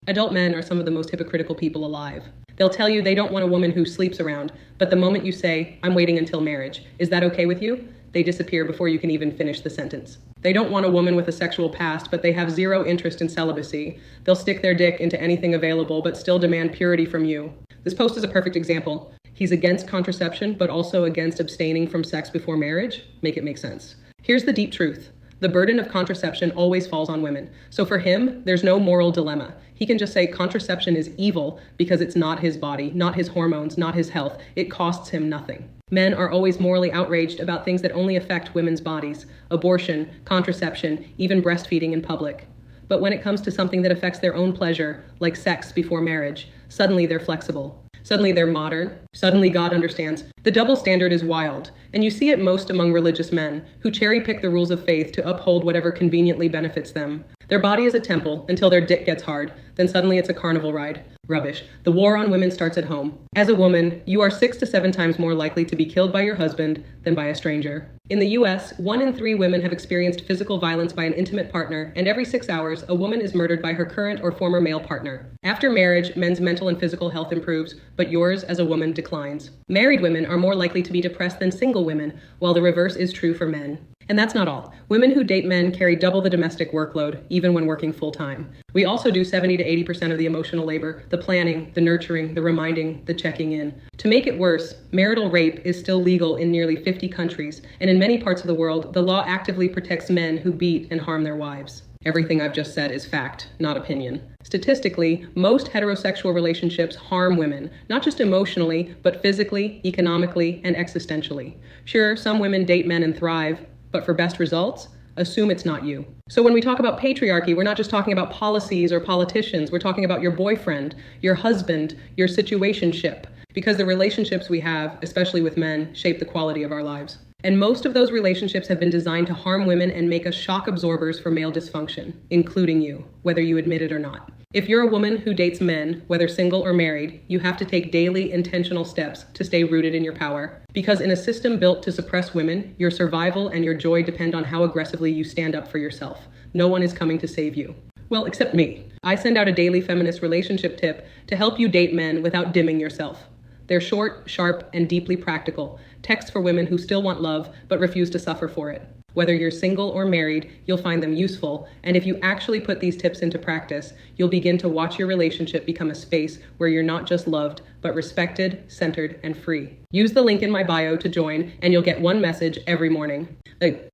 Adult men are some of the most hypocritical people alive. They'll tell you they don't want a woman who sleeps around, but the moment you say, "I'm waiting until marriage, is that okay with you?" they disappear before you can even finish the sentence. They don't want a woman with a sexual past, but they have zero interest in celibacy. They'll stick their dick into anything available, but still demand purity from you. This post is a perfect example. He's against contraception, but also against abstaining from sex before marriage. Make it make sense. Here's the deep truth. The burden of contraception always falls on women. So for him, there's no moral dilemma. He can just say contraception is evil because it's not his body, not his hormones, not his health. It costs him nothing. Men are always morally outraged about things that only affect women's bodies: abortion, contraception, even breastfeeding in public. But when it comes to something that affects their own pleasure, like sex before marriage, suddenly they're flexible. Suddenly they're modern. Suddenly God understands. The double standard is wild, and you see it most among religious men who cherry-pick the rules of faith to uphold whatever conveniently benefits them. Their body is a temple until their dick gets hard, then suddenly it's a carnival ride. Rubbish. The war on women starts at home. As a woman, you are 6 to 7 times more likely to be killed by your husband than by a stranger. In the US, 1 in 3 women have experienced physical violence by an intimate partner, and every 6 hours, a woman is murdered by her current or former male partner. After marriage, men's mental and physical health improves, but yours as a woman declines. Married women are more likely to be depressed than single women, while the reverse is true for men. And that's not all. Women who date men carry double the domestic workload, even when working full-time. We also do 70 to 80% of the emotional labor, the planning, the nurturing, the reminding, the checking in. To make it worse, marital rape is still legal in nearly 50 countries, and in many parts of the world, the law actively protects men who beat and harm their wives. Everything I've just said is fact, not opinion. Statistically, most heterosexual relationships harm women, not just emotionally, but physically, economically, and existentially. Sure, some women date men and thrive, but for best results, assume it's not you. So when we talk about patriarchy, we're not just talking about policies or politicians. We're talking about your boyfriend, your husband, your situationship. Because the relationships we have, especially with men, shape the quality of our lives. And most of those relationships have been designed to harm women and make us shock absorbers for male dysfunction, including you, whether you admit it or not. If you're a woman who dates men, whether single or married, you have to take daily intentional steps to stay rooted in your power. Because in a system built to suppress women, your survival and your joy depend on how aggressively you stand up for yourself. No one is coming to save you. Well, except me. I send out a daily feminist relationship tip to help you date men without dimming yourself. They're short, sharp, and deeply practical. Texts for women who still want love, but refuse to suffer for it. Whether you're single or married, you'll find them useful, and if you actually put these tips into practice, you'll begin to watch your relationship become a space where you're not just loved, but respected, centered, and free. Use the link in my bio to join, and you'll get one message every morning.